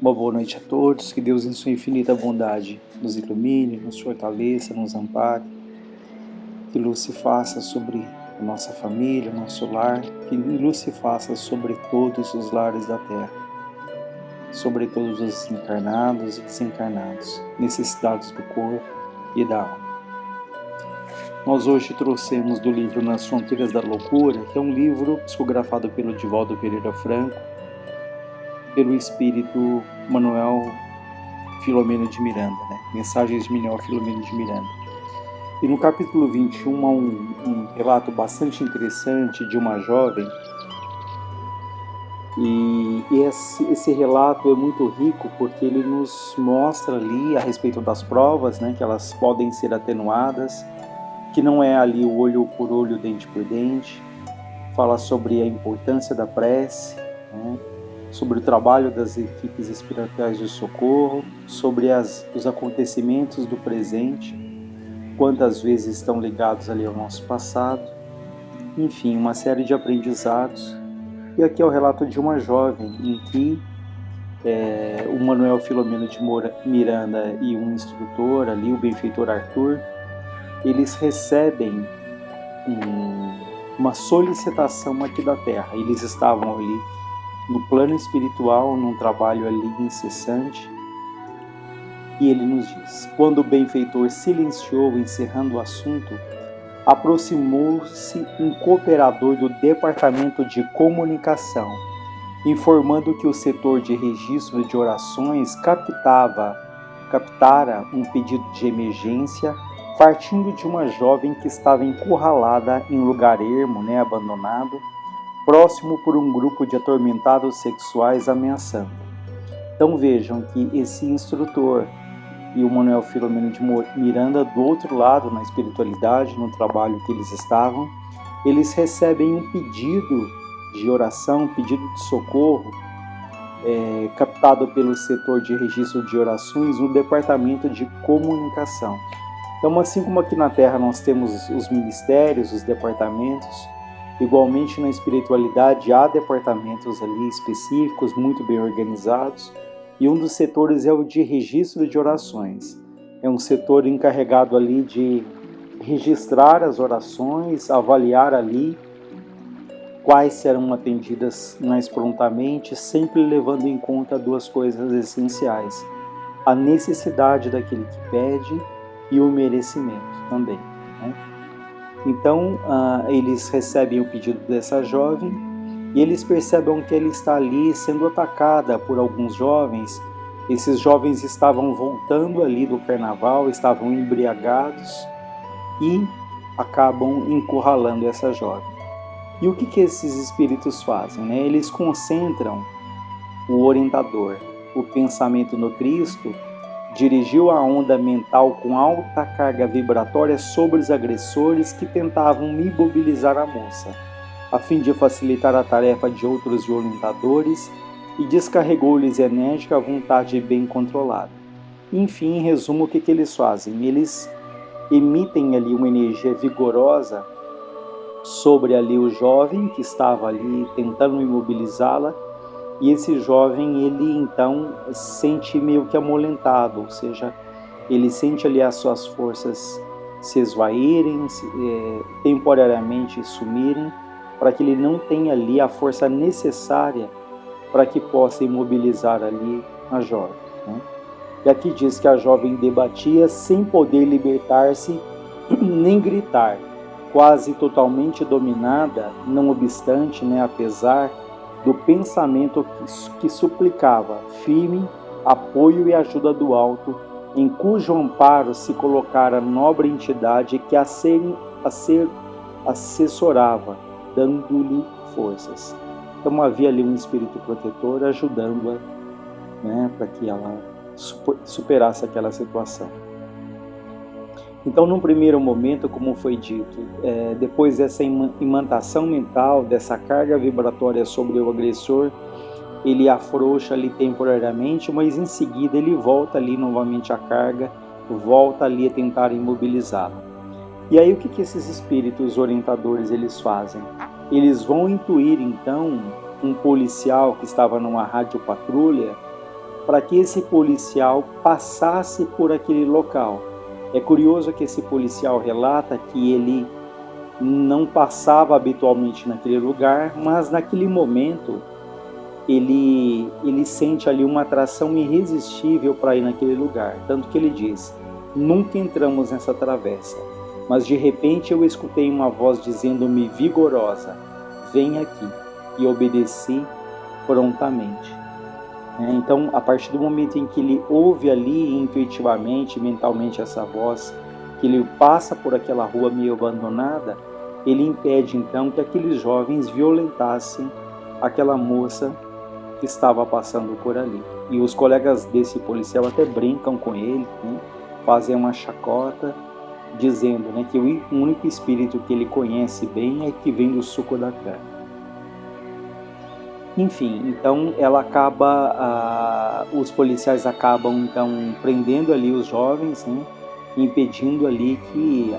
Uma boa noite a todos, que Deus em sua infinita bondade nos ilumine, nos fortaleça, nos ampare, que luz se faça sobre a nossa família, o nosso lar, que luz se faça sobre todos os lares da terra, sobre todos os encarnados e desencarnados, necessitados do corpo e da alma. Nós hoje trouxemos do livro Nas Fronteiras da Loucura, que é um livro psicografado pelo Divaldo Pereira Franco, pelo espírito Manuel Filomeno de Miranda, Mensagens de Manuel Filomeno de Miranda. E no capítulo 21 há um relato bastante interessante de uma jovem, e esse relato é muito rico porque ele nos mostra ali a respeito das provas, que elas podem ser atenuadas, que não é ali o olho por olho, dente por dente. Fala sobre a importância da prece, sobre o trabalho das equipes espirituais de socorro, sobre os acontecimentos do presente, quantas vezes estão ligados ali ao nosso passado, enfim, uma série de aprendizados. E aqui é o relato de uma jovem em que o Manuel Filomeno de Miranda e um instrutor ali, o benfeitor Arthur, eles recebem uma solicitação aqui da Terra. Eles estavam ali no plano espiritual, num trabalho ali incessante, e ele nos diz: quando o benfeitor silenciou, encerrando o assunto, aproximou-se um cooperador do departamento de comunicação, informando que o setor de registro de orações captara um pedido de emergência partindo de uma jovem que estava encurralada em lugar ermo, abandonado, próximo por um grupo de atormentados sexuais ameaçando. Então vejam que esse instrutor e o Manuel Filomeno de Miranda, do outro lado, na espiritualidade, no trabalho que eles estavam, eles recebem um pedido de oração, um pedido de socorro, captado pelo setor de registro de orações no departamento de comunicação. Então, assim como aqui na Terra nós temos os ministérios, os departamentos, igualmente na espiritualidade há departamentos ali específicos, muito bem organizados, e um dos setores é o de registro de orações. É um setor encarregado ali de registrar as orações, avaliar ali quais serão atendidas mais prontamente, sempre levando em conta duas coisas essenciais: a necessidade daquele que pede e o merecimento também. Então, eles recebem o pedido dessa jovem e eles percebem que ela está ali sendo atacada por alguns jovens. Esses jovens estavam voltando ali do carnaval, estavam embriagados e acabam encurralando essa jovem. E o que esses espíritos fazem? Eles concentram o orientador, o pensamento no Cristo, dirigiu a onda mental com alta carga vibratória sobre os agressores que tentavam imobilizar a moça, a fim de facilitar a tarefa de outros orientadores, e descarregou-lhes enérgica vontade bem controlada. Enfim, em resumo, o que eles fazem? Eles emitem ali uma energia vigorosa sobre ali o jovem que estava ali tentando imobilizá-la, e esse jovem, ele então sente meio que amolentado, ou seja, ele sente ali as suas forças se esvaírem, temporariamente sumirem, para que ele não tenha ali a força necessária para que possa imobilizar ali a jovem. E aqui diz que a jovem debatia sem poder libertar-se nem gritar, quase totalmente dominada, não obstante, apesar do pensamento que suplicava firme apoio e ajuda do alto, em cujo amparo se colocara a nobre entidade que a assessorava, dando-lhe forças. Então havia ali um espírito protetor ajudando-a, para que ela superasse aquela situação. Então, num primeiro momento, como foi dito, depois dessa imantação mental, dessa carga vibratória sobre o agressor, ele afrouxa ali temporariamente, mas em seguida ele volta ali novamente à carga, volta ali a tentar imobilizá-lo. E aí o que esses espíritos orientadores eles fazem? Eles vão intuir então um policial que estava numa radiopatrulha para que esse policial passasse por aquele local. É curioso que esse policial relata que ele não passava habitualmente naquele lugar, mas naquele momento ele sente ali uma atração irresistível para ir naquele lugar. Tanto que ele diz: nunca entramos nessa travessa, mas de repente eu escutei uma voz dizendo-me vigorosa: vem aqui. E obedeci prontamente. Então, a partir do momento em que ele ouve ali intuitivamente, mentalmente essa voz, que ele passa por aquela rua meio abandonada, ele impede então que aqueles jovens violentassem aquela moça que estava passando por ali. E os colegas desse policial até brincam com ele, né? Fazem uma chacota, dizendo, né, que o único espírito que ele conhece bem é que vem do suco da cana. Enfim, então ela acaba, os policiais acabam então prendendo ali os jovens, né, impedindo ali que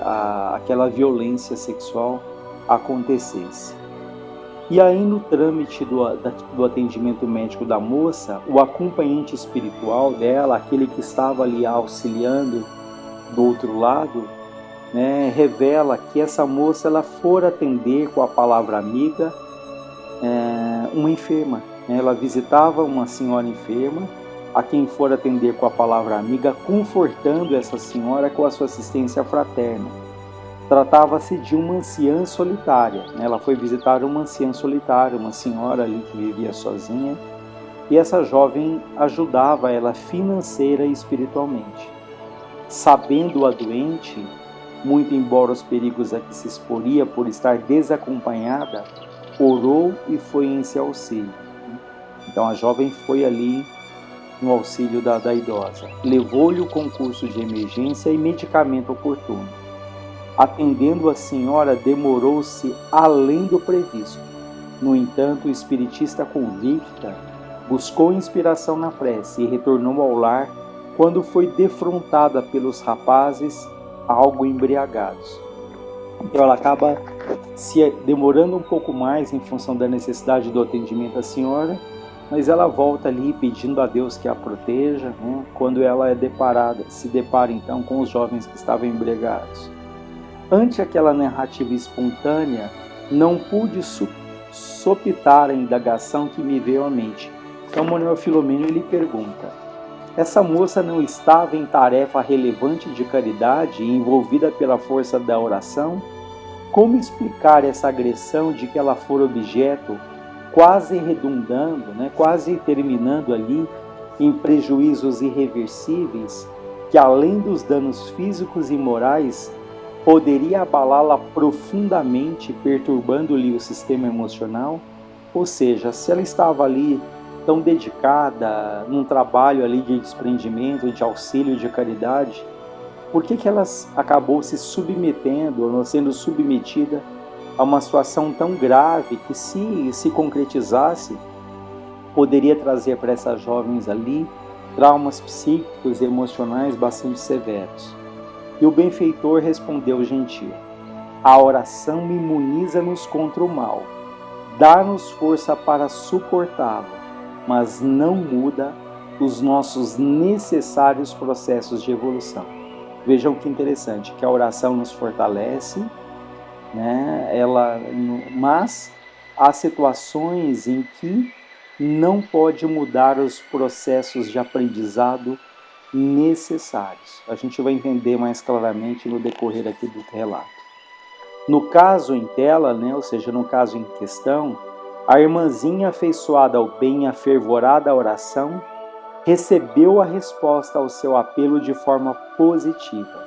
aquela violência sexual acontecesse. E aí no trâmite do atendimento médico da moça, o acompanhante espiritual dela, aquele que estava ali auxiliando do outro lado, né, revela que essa moça ela fora atender com a palavra amiga uma enferma. Ela visitava uma senhora enferma, a quem for atender com a palavra amiga, confortando essa senhora com a sua assistência fraterna. Tratava-se de uma anciã solitária. Ela foi visitar uma anciã solitária, uma senhora ali que vivia sozinha, e essa jovem ajudava ela financeira e espiritualmente. Sabendo a doente, muito embora os perigos a que se exporia por estar desacompanhada, orou e foi em seu auxílio. Então a jovem foi ali no auxílio da idosa. Levou-lhe o concurso de emergência e medicamento oportuno. Atendendo a senhora, demorou-se além do previsto. No entanto, o espiritista convicta buscou inspiração na prece e retornou ao lar quando foi defrontada pelos rapazes algo embriagados. Então ela acaba se demorando um pouco mais em função da necessidade do atendimento da senhora, mas ela volta ali pedindo a Deus que a proteja, né, quando ela se depara então com os jovens que estavam embriagados. Ante aquela narrativa espontânea, não pude sopitar a indagação que me veio à mente. Então Manuel Filomeno lhe pergunta: essa moça não estava em tarefa relevante de caridade e envolvida pela força da oração? Como explicar essa agressão de que ela for objeto, quase redundando, né, quase terminando ali em prejuízos irreversíveis, que além dos danos físicos e morais, poderia abalá-la profundamente, perturbando-lhe o sistema emocional? Ou seja, se ela estava ali tão dedicada num trabalho ali de desprendimento, de auxílio, de caridade, por que ela acabou se submetendo, ou sendo submetida a uma situação tão grave que, se concretizasse, poderia trazer para essas jovens ali traumas psíquicos e emocionais bastante severos? E o benfeitor respondeu gentil: a oração imuniza-nos contra o mal, dá-nos força para suportá-lo, mas não muda os nossos necessários processos de evolução. Vejam que interessante, que a oração nos fortalece, né? Mas há situações em que não pode mudar os processos de aprendizado necessários. A gente vai entender mais claramente no decorrer aqui do relato. No caso em tela, né? Ou seja, no caso em questão, a irmãzinha afeiçoada ao bem e afervorada à oração recebeu a resposta ao seu apelo de forma positiva.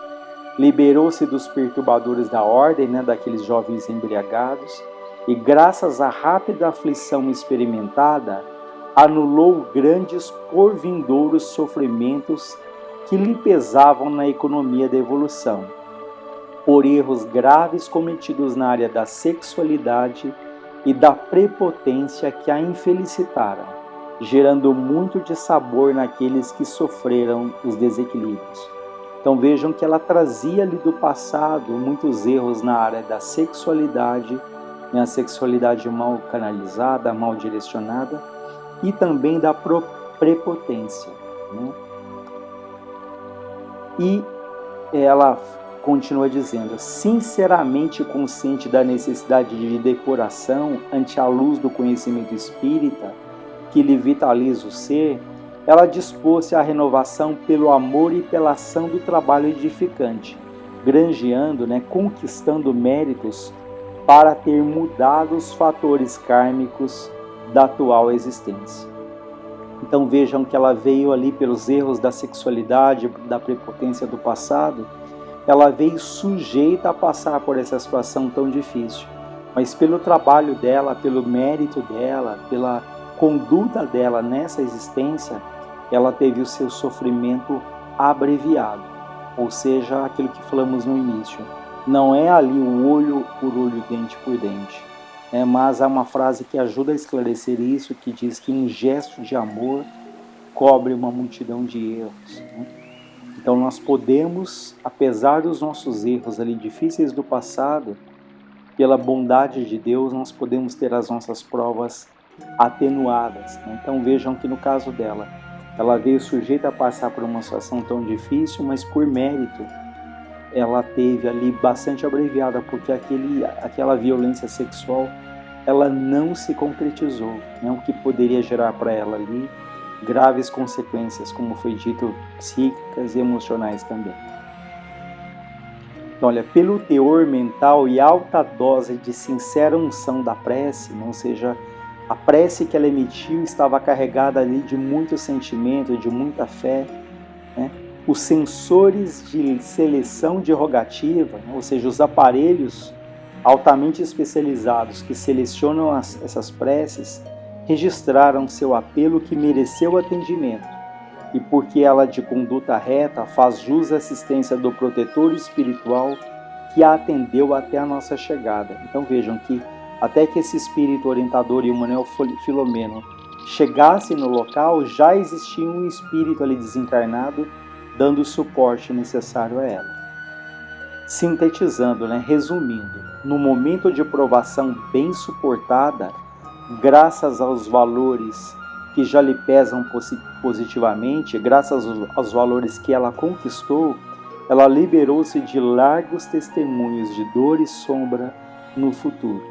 Liberou-se dos perturbadores da ordem, né, daqueles jovens embriagados, e graças à rápida aflição experimentada, anulou grandes porvindouros sofrimentos que lhe pesavam na economia da evolução, por erros graves cometidos na área da sexualidade e da prepotência que a infelicitaram, gerando muito dissabor naqueles que sofreram os desequilíbrios. Então vejam que ela trazia ali do passado muitos erros na área da sexualidade, a sexualidade mal canalizada, mal direcionada, e também da prepotência, né? E ela continua dizendo: sinceramente consciente da necessidade de depuração ante a luz do conhecimento espírita que lhe vitaliza o ser, ela dispôs-se à renovação pelo amor e pela ação do trabalho edificante, granjeando, conquistando méritos para ter mudado os fatores kármicos da atual existência. Então vejam que ela veio ali pelos erros da sexualidade, da prepotência do passado, ela veio sujeita a passar por essa situação tão difícil. Mas pelo trabalho dela, pelo mérito dela, pela conduta dela nessa existência, ela teve o seu sofrimento abreviado. Ou seja, aquilo que falamos no início. Não é ali o olho por olho, dente por dente. Mas há uma frase que ajuda a esclarecer isso, que diz que um gesto de amor cobre uma multidão de erros. Então nós podemos, apesar dos nossos erros ali difíceis do passado, pela bondade de Deus, nós podemos ter as nossas provas atenuadas. Então vejam que no caso dela, ela veio sujeita a passar por uma situação tão difícil, mas por mérito, ela teve ali bastante abreviada, porque aquela violência sexual, ela não se concretizou, o que poderia gerar para ela ali graves consequências, como foi dito, psíquicas e emocionais também. Então, olha, pelo teor mental e alta dose de sincera unção da prece, ou seja, a prece que ela emitiu estava carregada ali de muito sentimento, de muita fé, Os sensores de seleção de rogativa, ou seja, os aparelhos altamente especializados que selecionam essas preces, registraram seu apelo que mereceu atendimento, e porque ela de conduta reta faz jus à assistência do protetor espiritual que a atendeu até a nossa chegada. Então vejam que até que esse espírito orientador e o Manuel Filomeno chegassem no local, já existia um espírito ali desencarnado dando o suporte necessário a ela. Sintetizando, resumindo, no momento de provação bem suportada, graças aos valores que já lhe pesam positivamente, graças aos valores que ela conquistou, ela liberou-se de largos testemunhos de dor e sombra no futuro.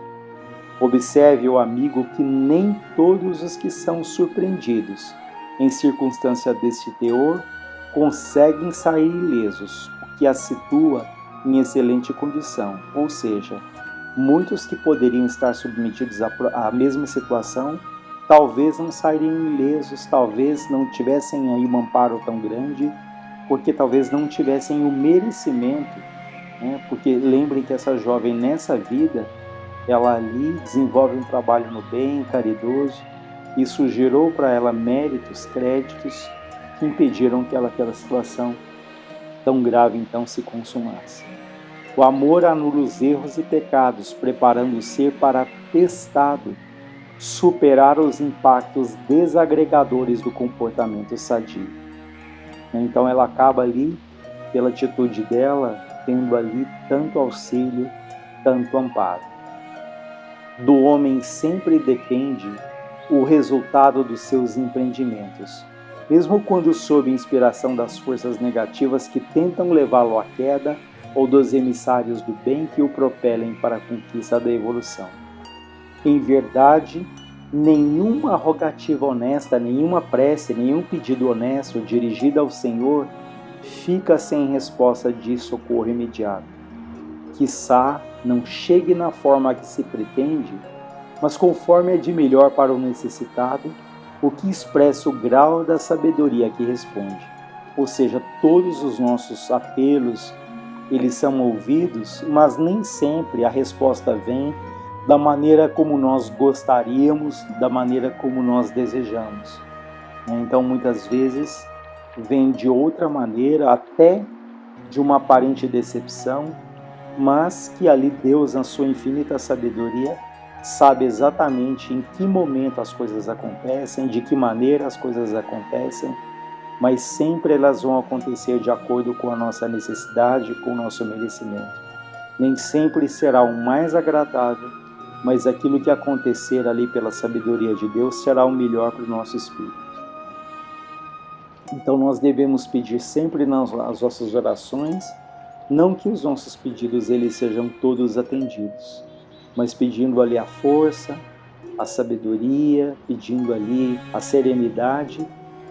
Observe, o amigo, que nem todos os que são surpreendidos em circunstância deste teor conseguem sair ilesos, o que a situa em excelente condição, ou seja, muitos que poderiam estar submetidos à mesma situação, talvez não sairiam ilesos, talvez não tivessem aí um amparo tão grande, porque talvez não tivessem o merecimento, porque lembrem que essa jovem nessa vida, ela ali desenvolve um trabalho no bem, caridoso, isso gerou para ela méritos, créditos, que impediram que aquela situação tão grave então se consumasse. O amor anula os erros e pecados, preparando o ser para testado, superar os impactos desagregadores do comportamento sadio. Então ela acaba ali, pela atitude dela, tendo ali tanto auxílio, tanto amparo. Do homem sempre depende o resultado dos seus empreendimentos, mesmo quando sob inspiração das forças negativas que tentam levá-lo à queda ou dos emissários do bem que o propelem para a conquista da evolução. Em verdade, nenhuma rogativa honesta, nenhuma prece, nenhum pedido honesto dirigido ao Senhor fica sem resposta de socorro imediato. Quiçá não chegue na forma que se pretende, mas conforme é de melhor para o necessitado, o que expressa o grau da sabedoria que responde. Ou seja, todos os nossos apelos, eles são ouvidos, mas nem sempre a resposta vem da maneira como nós gostaríamos, da maneira como nós desejamos. Então, muitas vezes, vem de outra maneira, até de uma aparente decepção, mas que ali Deus, na sua infinita sabedoria, sabe exatamente em que momento as coisas acontecem, de que maneira as coisas acontecem, mas sempre elas vão acontecer de acordo com a nossa necessidade, com o nosso merecimento. Nem sempre será o mais agradável, mas aquilo que acontecer ali pela sabedoria de Deus será o melhor para o nosso espírito. Então nós devemos pedir sempre nas nossas orações, não que os nossos pedidos eles sejam todos atendidos, mas pedindo ali a força, a sabedoria, pedindo ali a serenidade,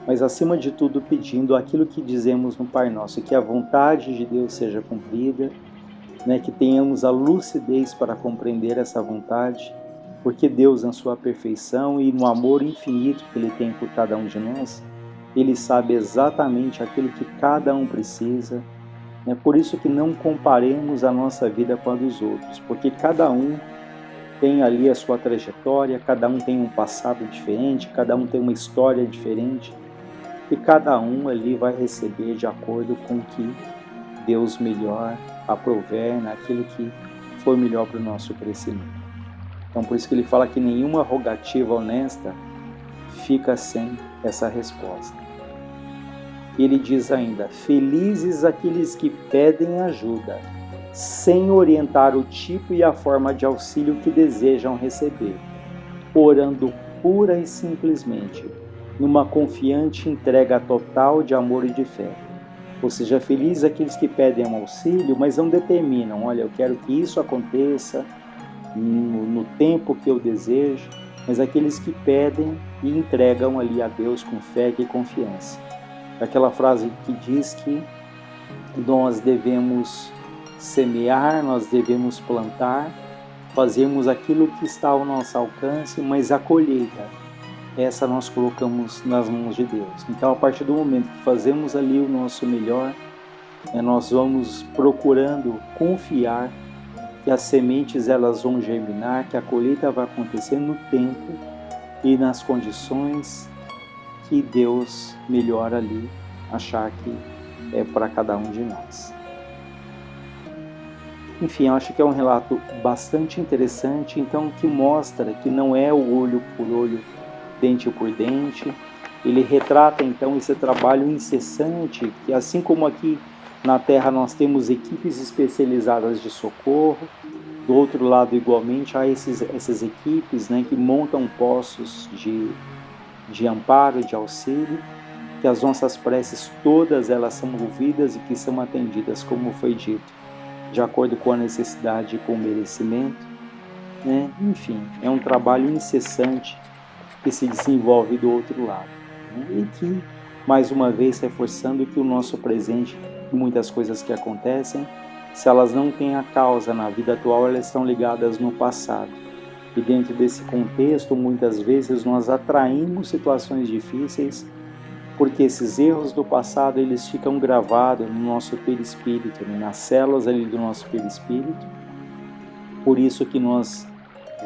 mas acima de tudo pedindo aquilo que dizemos no Pai Nosso, que a vontade de Deus seja cumprida, né, que tenhamos a lucidez para compreender essa vontade, porque Deus, na sua perfeição e no amor infinito que Ele tem por cada um de nós, Ele sabe exatamente aquilo que cada um precisa. É por isso que não comparemos a nossa vida com a dos outros, porque cada um tem ali a sua trajetória, cada um tem um passado diferente, cada um tem uma história diferente, e cada um ali vai receber de acordo com o que Deus melhor aprover, naquilo que for melhor para o nosso crescimento. Então por isso que ele fala que nenhuma rogativa honesta fica sem essa resposta. Ele diz ainda: felizes aqueles que pedem ajuda, sem orientar o tipo e a forma de auxílio que desejam receber, orando pura e simplesmente, numa confiante entrega total de amor e de fé. Ou seja, felizes aqueles que pedem um auxílio, mas não determinam, olha, eu quero que isso aconteça no tempo que eu desejo, mas aqueles que pedem e entregam ali a Deus com fé e confiança. Aquela frase que diz que nós devemos semear, nós devemos plantar, fazermos aquilo que está ao nosso alcance, mas a colheita, essa nós colocamos nas mãos de Deus. Então, a partir do momento que fazemos ali o nosso melhor, nós vamos procurando confiar que as sementes elas vão germinar, que a colheita vai acontecer no tempo e nas condições que Deus melhor ali achar que é para cada um de nós. Enfim, eu acho que é um relato bastante interessante, então que mostra que não é o olho por olho, dente por dente. Ele retrata então esse trabalho incessante, que assim como aqui na Terra nós temos equipes especializadas de socorro, do outro lado igualmente há essas equipes, né, que montam postos de amparo, de auxílio, que as nossas preces todas elas são ouvidas e que são atendidas, como foi dito, de acordo com a necessidade e com o merecimento, né? Enfim, é um trabalho incessante que se desenvolve do outro lado, né? E que, mais uma vez, reforçando que o nosso presente e muitas coisas que acontecem, se elas não têm a causa na vida atual, elas estão ligadas no passado. E dentro desse contexto, muitas vezes nós atraímos situações difíceis porque esses erros do passado eles ficam gravados no nosso perispírito, né? Nas células ali do nosso perispírito. Por isso que nós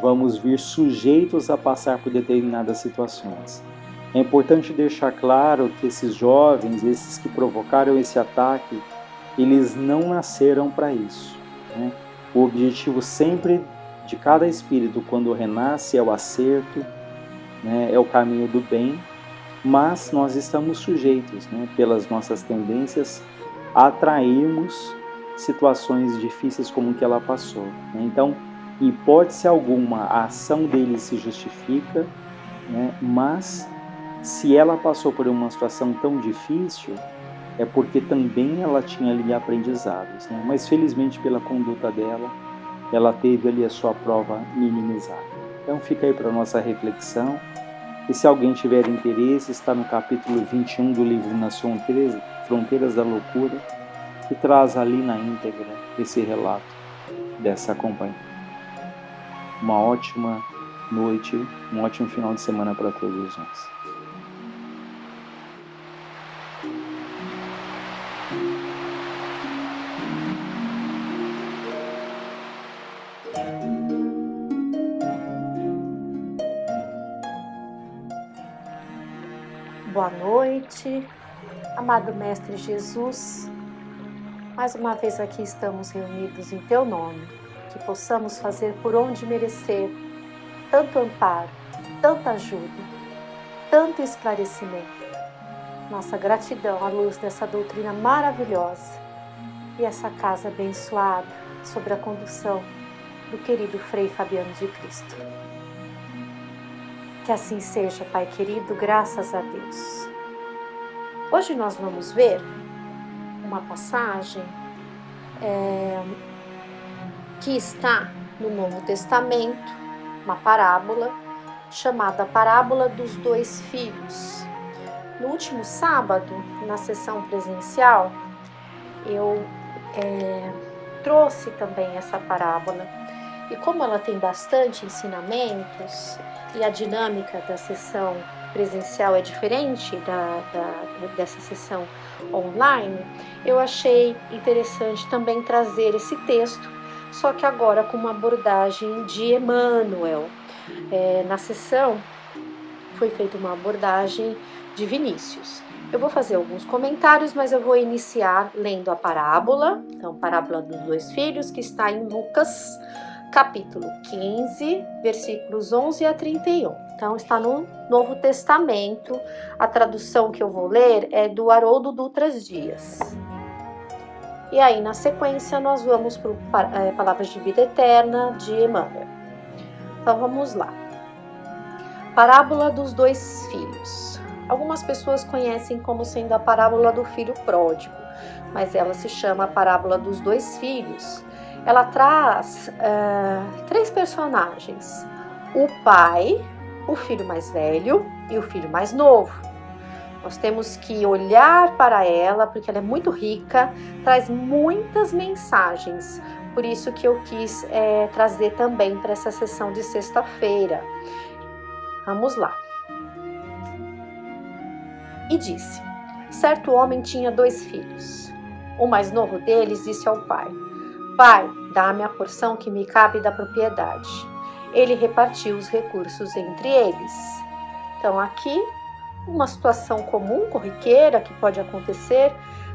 vamos vir sujeitos a passar por determinadas situações. É importante deixar claro que esses jovens, esses que provocaram esse ataque, eles não nasceram para isso, né? O objetivo sempre de cada espírito, quando renasce, é o acerto, né? É o caminho do bem, mas nós estamos sujeitos, né, pelas nossas tendências, a atrairmos situações difíceis como que ela passou, né? Então, em hipótese alguma, a ação dele se justifica, né, mas se ela passou por uma situação tão difícil, é porque também ela tinha ali aprendizados, né? Mas felizmente pela conduta dela, ela teve ali a sua prova minimizada. Então fica aí para a nossa reflexão. E se alguém tiver interesse, está no capítulo 21 do livro Nas Fronteiras da Loucura, que traz ali na íntegra esse relato dessa companhia. Uma ótima noite, um ótimo final de semana para todos nós. Boa noite, amado Mestre Jesus. Mais uma vez aqui estamos reunidos em Teu nome, que possamos fazer por onde merecer tanto amparo, tanta ajuda, tanto esclarecimento. Nossa gratidão à luz dessa doutrina maravilhosa e essa casa abençoada sob a condução do querido Frei Fabiano de Cristo. Que assim seja, Pai querido, graças a Deus. Hoje nós vamos ver uma passagem que está no Novo Testamento, uma parábola chamada Parábola dos Dois Filhos. No último sábado, na sessão presencial, eu trouxe também essa parábola. E como ela tem bastante ensinamentos e a dinâmica da sessão presencial é diferente dessa sessão online, eu achei interessante também trazer esse texto, só que agora com uma abordagem de Emmanuel. Na sessão foi feita uma abordagem de Vinícius. Eu vou fazer alguns comentários, mas eu vou iniciar lendo a parábola, então Parábola dos Dois Filhos, que está em Lucas, capítulo 15, versículos 11 a 31. Então está no Novo Testamento. A tradução que eu vou ler é do Haroldo Dutra Dias. E aí, na sequência, nós vamos para Palavras de Vida Eterna, de Emmanuel. Então, vamos lá. Parábola dos Dois Filhos. Algumas pessoas conhecem como sendo a parábola do filho pródigo, mas ela se chama a Parábola dos Dois Filhos. Ela traz 3 personagens: o pai, o filho mais velho e o filho mais novo. Nós temos que olhar para ela, porque ela é muito rica, traz muitas mensagens. Por isso que eu quis trazer também para essa sessão de sexta-feira. Vamos lá. E disse: certo homem tinha 2 filhos. O mais novo deles disse ao pai: pai, dá-me a porção que me cabe da propriedade. Ele repartiu os recursos entre eles. Então aqui, uma situação comum, corriqueira, que pode acontecer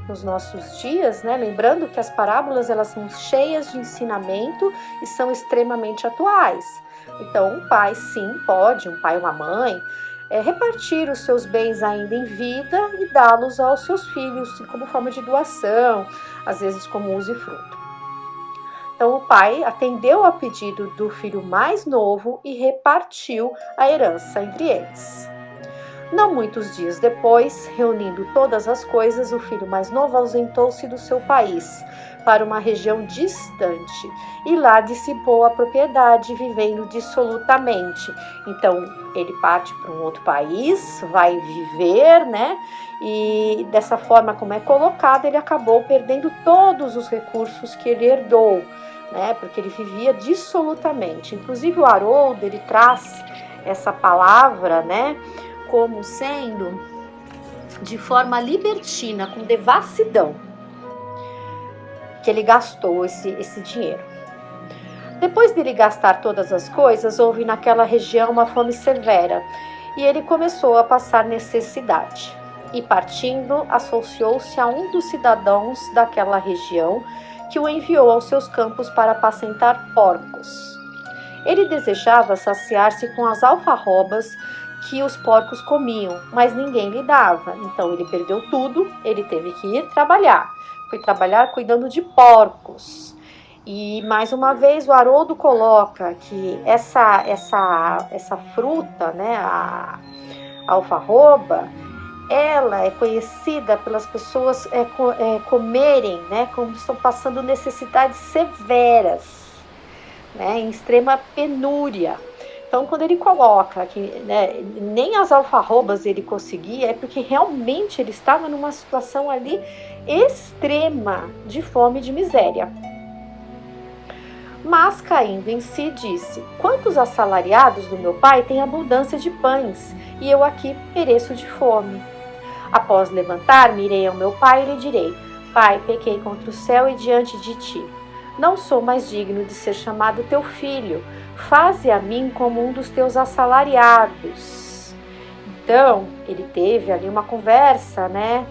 nos nossos dias, né? Lembrando que as parábolas, elas são cheias de ensinamento e são extremamente atuais. Então, um pai, sim, pode, um pai ou uma mãe, repartir os seus bens ainda em vida e dá-los aos seus filhos, como forma de doação, às vezes como usufruto. Então, o pai atendeu ao pedido do filho mais novo e repartiu a herança entre eles. Não muitos dias depois, reunindo todas as coisas, o filho mais novo ausentou-se do seu país para uma região distante e lá dissipou a propriedade, vivendo dissolutamente. Então, ele parte para um outro país, vai viver, né? E dessa forma como é colocado, ele acabou perdendo todos os recursos que ele herdou, né? Porque ele vivia dissolutamente. Inclusive, o Haroldo, ele traz essa palavra, né, como sendo de forma libertina, com devassidão, que ele gastou esse dinheiro. Depois dele gastar todas as coisas, houve naquela região uma fome severa, e ele começou a passar necessidade. E partindo, associou-se a um dos cidadãos daquela região, que o enviou aos seus campos para apacentar porcos. Ele desejava saciar-se com as alfarrobas que os porcos comiam, mas ninguém lhe dava. Então ele perdeu tudo, ele teve que ir trabalhar. Foi trabalhar cuidando de porcos. E mais uma vez o Haroldo coloca que essa fruta, né, a alfarroba, ela é conhecida pelas pessoas comerem, né, como estão passando necessidades severas, né, em extrema penúria. Então, quando ele coloca que, né, nem as alfarrobas ele conseguia, é porque realmente ele estava numa situação ali extrema de fome e de miséria. Mas, caindo em si, disse: quantos assalariados do meu pai têm abundância de pães, e eu aqui pereço de fome? Após levantar-me, irei ao meu pai e lhe direi: pai, pequei contra o céu e diante de ti. Não sou mais digno de ser chamado teu filho. Faze a mim como um dos teus assalariados. Então, ele teve ali uma conversa, né?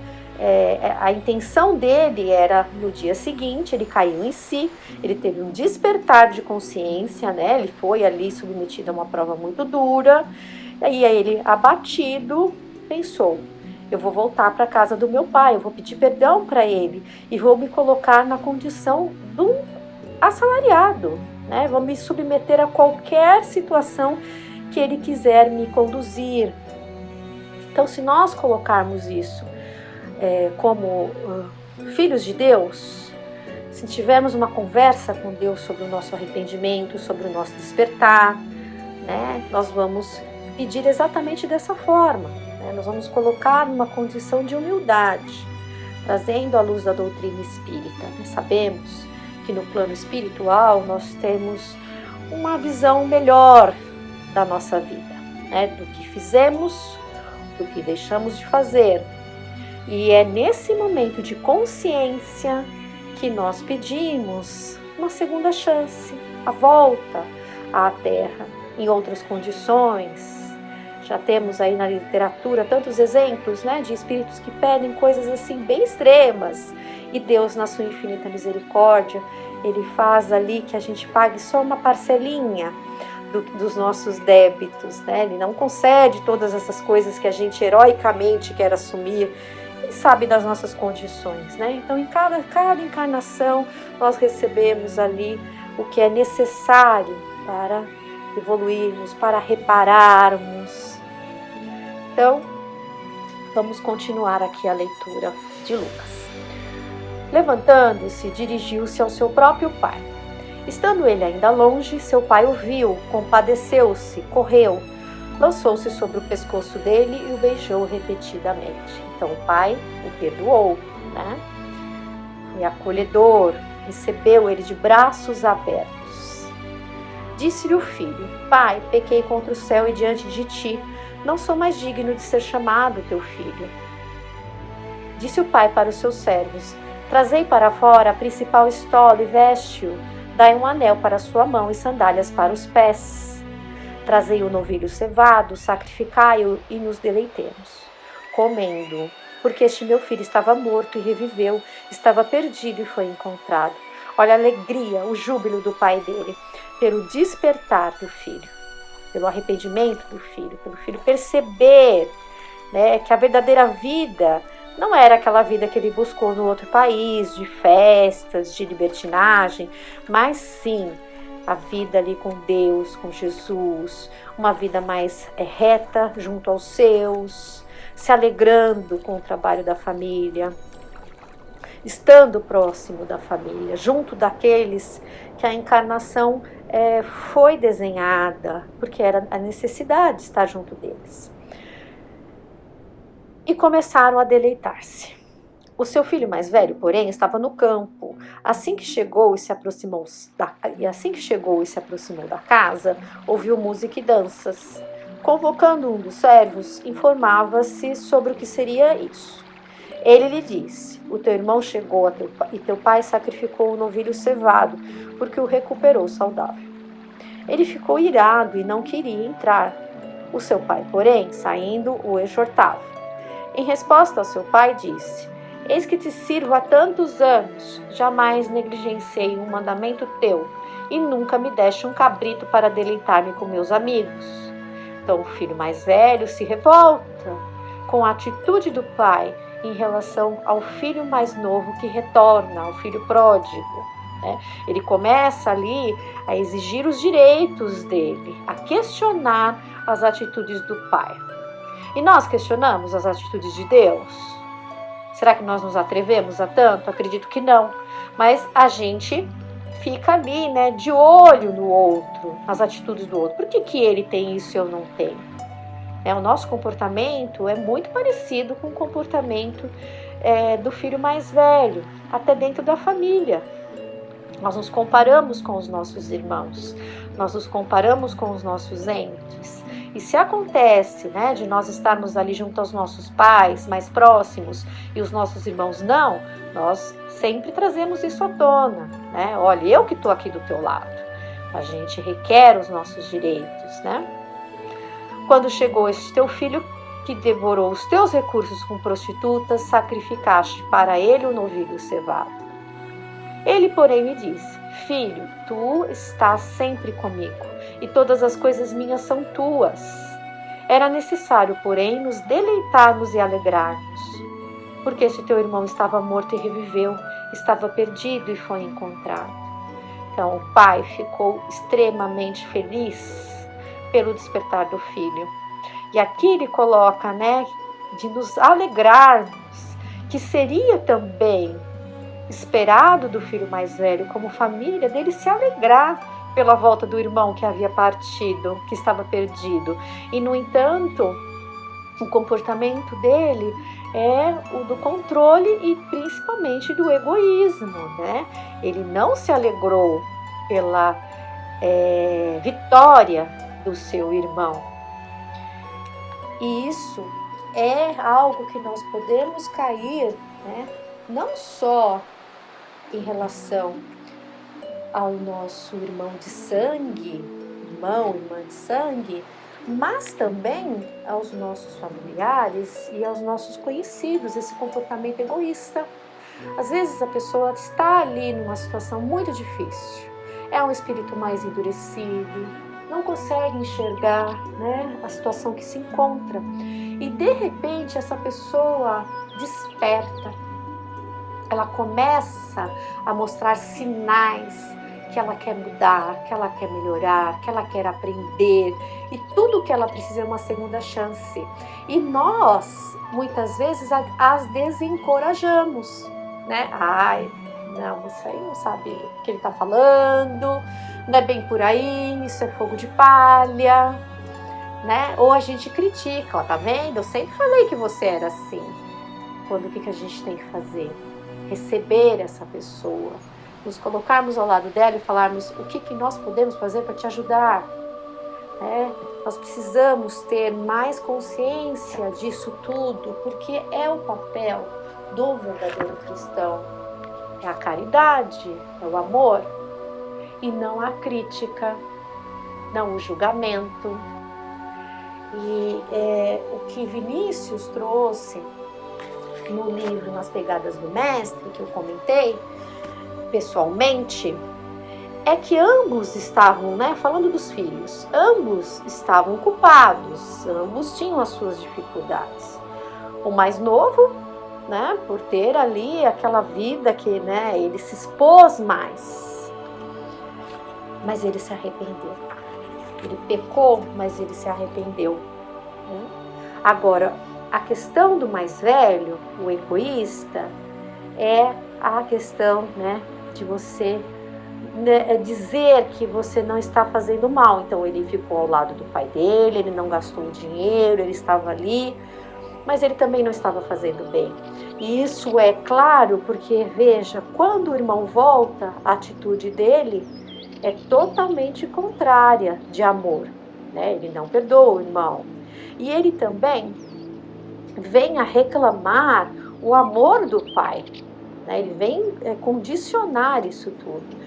A intenção dele era, no dia seguinte, ele caiu em si, ele teve um despertar de consciência, né? Ele foi ali submetido a uma prova muito dura, e aí ele, abatido, pensou: eu vou voltar para a casa do meu pai, eu vou pedir perdão para ele e vou me colocar na condição do assalariado, né? Vou me submeter a qualquer situação que ele quiser me conduzir. Então, se nós colocarmos isso como filhos de Deus, se tivermos uma conversa com Deus sobre o nosso arrependimento, sobre o nosso despertar, né, nós vamos pedir exatamente dessa forma, né? Nós vamos colocar numa condição de humildade, trazendo a luz da doutrina espírita. Sabemos que no plano espiritual nós temos uma visão melhor da nossa vida, né? Do que fizemos, do que deixamos de fazer. E é nesse momento de consciência que nós pedimos uma segunda chance, a volta à Terra em outras condições. Já temos aí na literatura tantos exemplos, né, de espíritos que pedem coisas assim bem extremas, e Deus, na sua infinita misericórdia, Ele faz ali que a gente pague só uma parcelinha dos nossos débitos, né? Ele não concede todas essas coisas que a gente heroicamente quer assumir. Ele sabe das nossas condições, né? Então, em cada encarnação, nós recebemos ali o que é necessário para evoluirmos, para repararmos. Então, vamos continuar aqui a leitura de Lucas. Levantando-se, dirigiu-se ao seu próprio pai. Estando ele ainda longe, seu pai o viu, compadeceu-se, correu, lançou-se sobre o pescoço dele e o beijou repetidamente. Então o pai o perdoou, né? Foi acolhedor, recebeu ele de braços abertos. Disse-lhe o filho: Pai, pequei contra o céu e diante de ti, não sou mais digno de ser chamado teu filho. Disse o pai para os seus servos: Trazei para fora a principal estola e veste-o, dai um anel para a sua mão e sandálias para os pés. Trazei o novilho cevado, sacrificai-o e nos deleitemos, comendo, porque este meu filho estava morto e reviveu, estava perdido e foi encontrado. Olha a alegria, o júbilo do pai dele, pelo despertar do filho, pelo arrependimento do filho, pelo filho perceber, né, que a verdadeira vida não era aquela vida que ele buscou no outro país, de festas, de libertinagem, mas sim a vida ali com Deus, com Jesus, uma vida mais reta junto aos seus, se alegrando com o trabalho da família, estando próximo da família, junto daqueles que a encarnação foi desenhada, porque era a necessidade de estar junto deles. E começaram a deleitar-se. O seu filho mais velho, porém, estava no campo. Assim que chegou e se aproximou da casa, ouviu música e danças. Convocando um dos servos, informava-se sobre o que seria isso. Ele lhe disse: O teu irmão chegou e teu pai sacrificou o novilho cevado, porque o recuperou saudável. Ele ficou irado e não queria entrar. O seu pai, porém, saindo, o exortava. Em resposta ao seu pai, disse: Eis que te sirvo há tantos anos, jamais negligenciei um mandamento teu, e nunca me deste um cabrito para deleitar-me com meus amigos. Então o filho mais velho se revolta com a atitude do pai em relação ao filho mais novo que retorna, ao filho pródigo, né? Ele começa ali a exigir os direitos dele, a questionar as atitudes do pai. E nós questionamos as atitudes de Deus? Será que nós nos atrevemos a tanto? Acredito que não. Mas a gente fica ali, né, de olho no outro, nas atitudes do outro. Por que ele tem isso e eu não tenho? O nosso comportamento é muito parecido com o comportamento do filho mais velho, até dentro da família. Nós nos comparamos com os nossos irmãos, nós nos comparamos com os nossos entes. E se acontece, né, de nós estarmos ali junto aos nossos pais, mais próximos, e os nossos irmãos não, nós sempre trazemos isso à tona, né? Olha, eu que estou aqui do teu lado. A gente requer os nossos direitos, né? Quando chegou este teu filho, que devorou os teus recursos com prostitutas, sacrificaste para ele o novilho cevado. Ele, porém, me disse: Filho, tu estás sempre comigo, e todas as coisas minhas são tuas. Era necessário, porém, nos deleitarmos e alegrarmos, porque este teu irmão estava morto e reviveu, estava perdido e foi encontrado. Então o pai ficou extremamente feliz pelo despertar do filho. E aqui ele coloca, né, de nos alegrarmos, que seria também esperado do filho mais velho, como família, dele se alegrar pela volta do irmão que havia partido, que estava perdido. E, no entanto, o comportamento dele é o do controle e principalmente do egoísmo, né? Ele não se alegrou pela vitória do seu irmão. E isso é algo que nós podemos cair, né? Não só em relação ao nosso irmão de sangue, irmã de sangue, mas também aos nossos familiares e aos nossos conhecidos, esse comportamento egoísta. Às vezes a pessoa está ali numa situação muito difícil, é um espírito mais endurecido, não consegue enxergar, né, a situação que se encontra, e de repente essa pessoa desperta, ela começa a mostrar sinais que ela quer mudar, que ela quer melhorar, que ela quer aprender, e tudo que ela precisa é uma segunda chance. E nós, muitas vezes, as desencorajamos, né? Ai, não, isso aí não sabe o que ele está falando, não é bem por aí, isso é fogo de palha, né? Ou a gente critica, ó, tá vendo? Eu sempre falei que você era assim. Quando o que a gente tem que fazer? Receber essa pessoa, nos colocarmos ao lado dela e falarmos o que nós podemos fazer para te ajudar. Nós precisamos ter mais consciência disso tudo, porque é o papel do verdadeiro cristão. É a caridade, é o amor, e não a crítica, não o julgamento. E o que Vinícius trouxe no livro Nas Pegadas do Mestre, que eu comentei pessoalmente, é que ambos estavam, né, falando dos filhos, ambos estavam culpados, ambos tinham as suas dificuldades. O mais novo, né, por ter ali aquela vida que, né, ele se expôs mais, mas ele se arrependeu. Ele pecou, mas ele se arrependeu, né? Agora, a questão do mais velho, o egoísta, é a questão, né, de você dizer que você não está fazendo mal. Então ele ficou ao lado do pai dele, ele não gastou dinheiro, ele estava ali, mas ele também não estava fazendo bem. E isso é claro porque, veja, quando o irmão volta, a atitude dele é totalmente contrária de amor, né? Ele não perdoa o irmão. E ele também vem a reclamar o amor do pai, né? Ele vem condicionar isso tudo.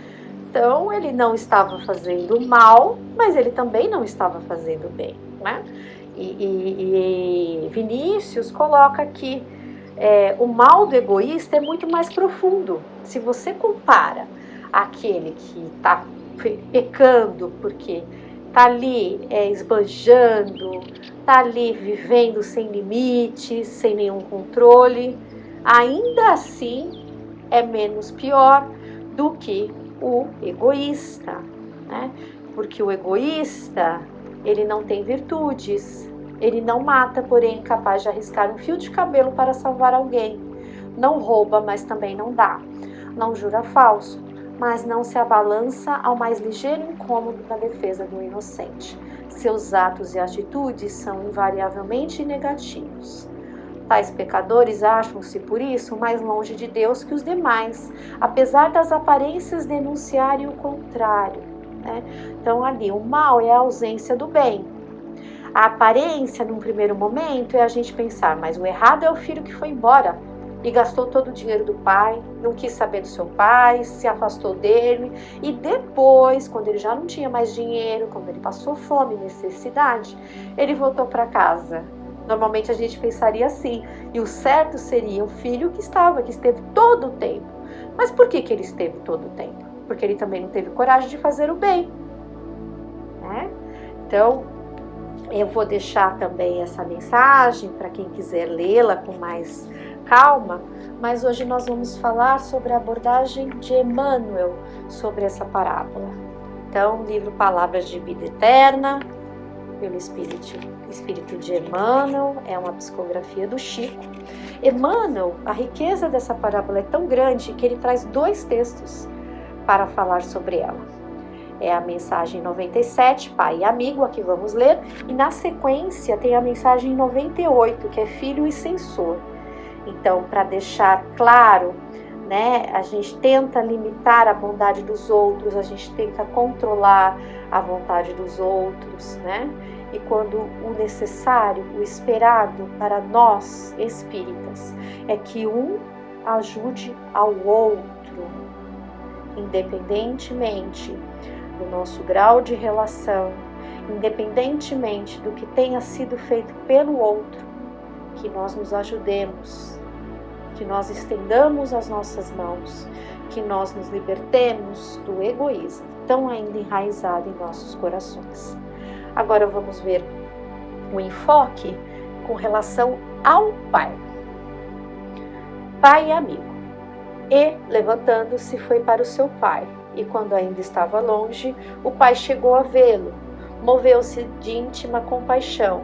Então, ele não estava fazendo mal, mas ele também não estava fazendo bem, né? E Vinícius coloca aqui, o mal do egoísta é muito mais profundo. Se você compara aquele que está pecando porque está ali esbanjando, está ali vivendo sem limites, sem nenhum controle, ainda assim é menos pior do que o egoísta, né? Porque o egoísta, ele não tem virtudes, ele não mata, porém é capaz de arriscar um fio de cabelo para salvar alguém, não rouba, mas também não dá, não jura falso, mas não se abalança ao mais ligeiro incômodo na defesa do inocente. Seus atos e atitudes são invariavelmente negativos. Tais pecadores acham-se, por isso, mais longe de Deus que os demais, apesar das aparências denunciarem o contrário, né? Então, ali, o mal é a ausência do bem. A aparência, num primeiro momento, é a gente pensar, mas o errado é o filho que foi embora e gastou todo o dinheiro do pai, não quis saber do seu pai, se afastou dele, e depois, quando ele já não tinha mais dinheiro, quando ele passou fome e necessidade, ele voltou para casa. Normalmente a gente pensaria assim, e o certo seria o filho que esteve todo o tempo. Mas por que ele esteve todo o tempo? Porque ele também não teve coragem de fazer o bem, né? Então, eu vou deixar também essa mensagem para quem quiser lê-la com mais calma, mas hoje nós vamos falar sobre a abordagem de Emmanuel sobre essa parábola. Então, livro Palavras de Vida Eterna, pelo Espírito Espírito de Emmanuel, é uma psicografia do Chico. Emmanuel, a riqueza dessa parábola é tão grande que ele traz 2 textos para falar sobre ela. É a mensagem 97, pai e amigo, aqui vamos ler, e na sequência tem a mensagem 98, que é filho e censor. Então, para deixar claro, né, a gente tenta limitar a bondade dos outros, a gente tenta controlar a vontade dos outros, né? E quando o necessário, o esperado para nós espíritas, é que um ajude ao outro, independentemente do nosso grau de relação, independentemente do que tenha sido feito pelo outro, que nós nos ajudemos, que nós estendamos as nossas mãos, que nós nos libertemos do egoísmo, tão ainda enraizado em nossos corações. Agora vamos ver o enfoque com relação ao pai. Pai e amigo. E, levantando-se, foi para o seu pai. E quando ainda estava longe, o pai chegou a vê-lo. Moveu-se de íntima compaixão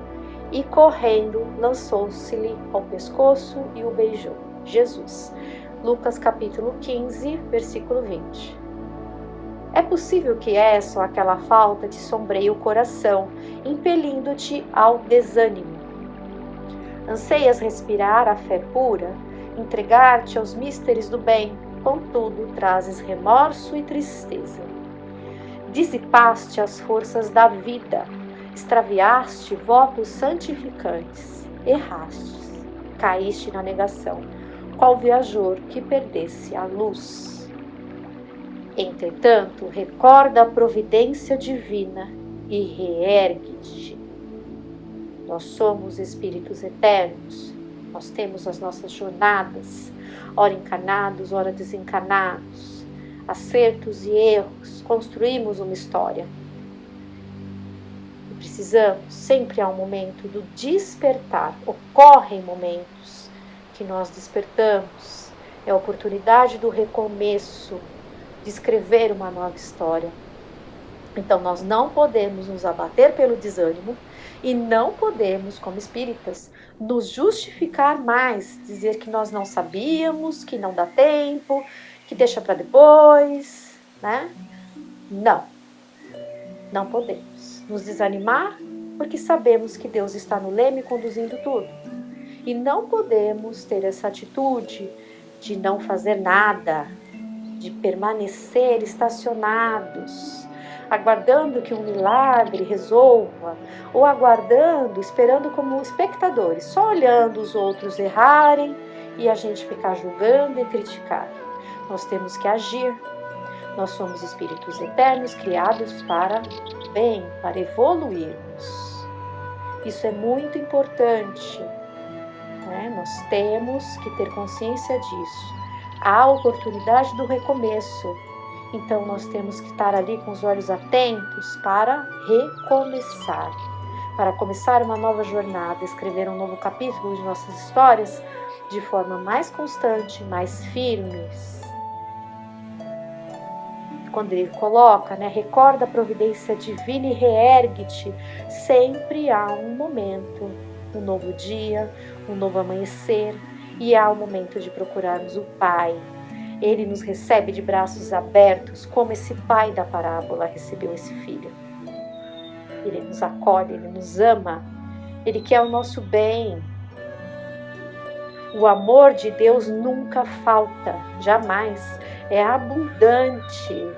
e, correndo, lançou-se-lhe ao pescoço e o beijou. Jesus. Lucas capítulo 15, versículo 20. É possível que essa ou aquela falta te sombreie o coração, impelindo-te ao desânimo. Anseias respirar a fé pura, entregar-te aos místeres do bem, contudo trazes remorso e tristeza. Dissipaste as forças da vida, extraviaste votos santificantes, erraste, caíste na negação, qual viajor que perdesse a luz. Entretanto, recorda a providência divina e reergue-te. Nós somos espíritos eternos, nós temos as nossas jornadas, ora encarnados, ora desencarnados, acertos e erros, construímos uma história. E precisamos, sempre há um momento do despertar, ocorrem momentos que nós despertamos, é a oportunidade do recomeço, de escrever uma nova história. Então nós não podemos nos abater pelo desânimo e não podemos, como espíritas, nos justificar mais, dizer que nós não sabíamos, que não dá tempo, que deixa para depois, né? Não podemos nos desanimar porque sabemos que Deus está no leme conduzindo tudo. E não podemos ter essa atitude de não fazer nada, de permanecer estacionados, aguardando que um milagre resolva, ou aguardando, esperando como espectadores, só olhando os outros errarem e a gente ficar julgando e criticar. Nós temos que agir. Nós somos espíritos eternos criados para bem, para evoluirmos. Isso é muito importante, né? Nós temos que ter consciência disso. Há a oportunidade do recomeço, então nós temos que estar ali com os olhos atentos para recomeçar, para começar uma nova jornada, escrever um novo capítulo de nossas histórias de forma mais constante, mais firmes. Quando ele coloca, né, recorda a providência divina e reergue-te, sempre há um momento, um novo dia, um novo amanhecer, e há o momento de procurarmos o Pai. Ele nos recebe de braços abertos, como esse pai da parábola recebeu esse filho. Ele nos acolhe, ele nos ama, ele quer o nosso bem. O amor de Deus nunca falta, jamais, é abundante.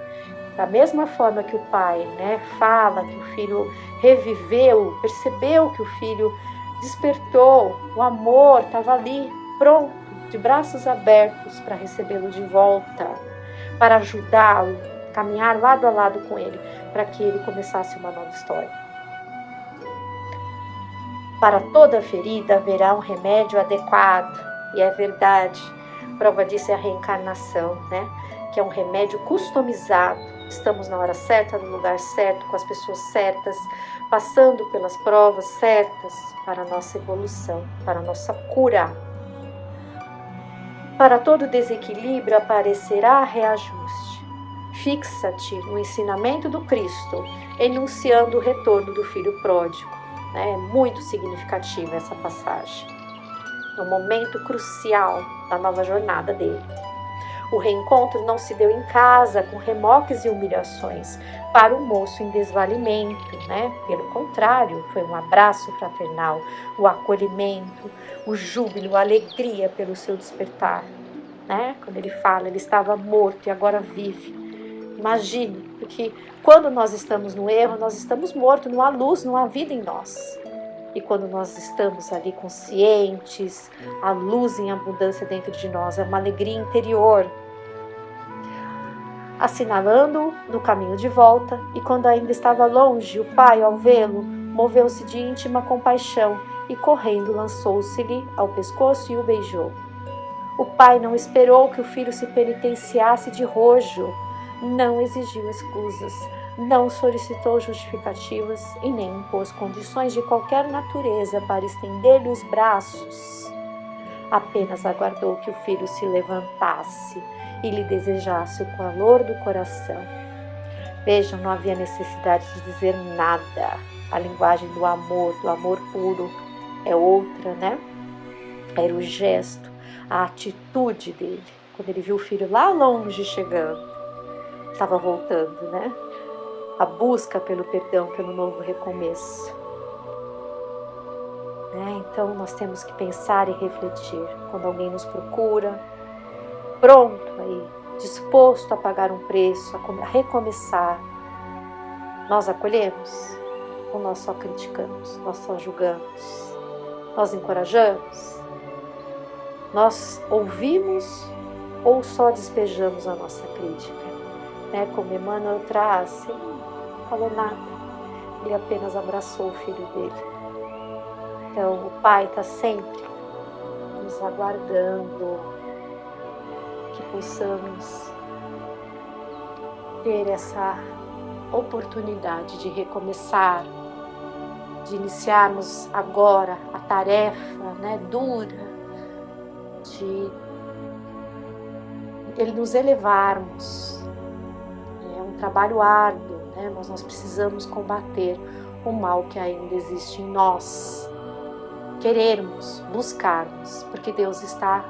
Da mesma forma que o pai, né, fala que o filho reviveu, percebeu que o filho despertou, o amor estava ali, pronto, de braços abertos para recebê-lo de volta, para ajudá-lo, caminhar lado a lado com ele, para que ele começasse uma nova história. Para toda ferida haverá um remédio adequado, e é verdade, prova disso é a reencarnação, né? Que é um remédio customizado. Estamos na hora certa, no lugar certo, com as pessoas certas, passando pelas provas certas para a nossa evolução, para a nossa cura. Para todo desequilíbrio aparecerá reajuste. Fixa-te no ensinamento do Cristo, enunciando o retorno do Filho pródigo. né? É muito significativa essa passagem. No momento crucial da nova jornada dele. O reencontro não se deu em casa, com remoques e humilhações, para o moço em desvalimento, né? Pelo contrário, foi um abraço fraternal, o acolhimento, o júbilo, a alegria pelo seu despertar, né? Quando ele fala, ele estava morto e agora vive. Imagine, porque quando nós estamos no erro, nós estamos mortos, não há luz, não há vida em nós. E quando nós estamos ali conscientes, a luz em abundância dentro de nós, é uma alegria interior. Assinalando no caminho de volta, e quando ainda estava longe, o pai, ao vê-lo, moveu-se de íntima compaixão e, correndo, lançou-se-lhe ao pescoço e o beijou. O pai não esperou que o filho se penitenciasse de rojo, não exigiu escusas, não solicitou justificativas e nem impôs condições de qualquer natureza para estender-lhe os braços. Apenas aguardou que o filho se levantasse e lhe desejasse o calor do coração. Vejam, não havia necessidade de dizer nada. A linguagem do amor puro é outra, né? Era o gesto, a atitude dele. Quando ele viu o filho lá longe chegando, estava voltando, né? A busca pelo perdão, pelo novo recomeço. Então nós temos que pensar e refletir. Quando alguém nos procura, pronto aí, disposto a pagar um preço, a recomeçar, nós acolhemos ou nós só criticamos, nós só julgamos, nós encorajamos, nós ouvimos ou só despejamos a nossa crítica? Como Emmanuel traz, ele não falou nada, ele apenas abraçou o filho dele. Então o Pai está sempre nos aguardando, que possamos ter essa oportunidade de recomeçar, de iniciarmos agora a tarefa, dura, de Ele nos elevarmos. É um trabalho árduo, mas nós precisamos combater o mal que ainda existe em nós. Querermos, buscarmos, porque Deus está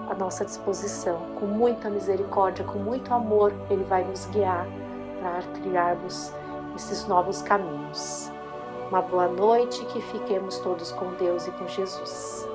à nossa disposição, com muita misericórdia, com muito amor, Ele vai nos guiar para trilharmos esses novos caminhos. Uma boa noite, que fiquemos todos com Deus e com Jesus.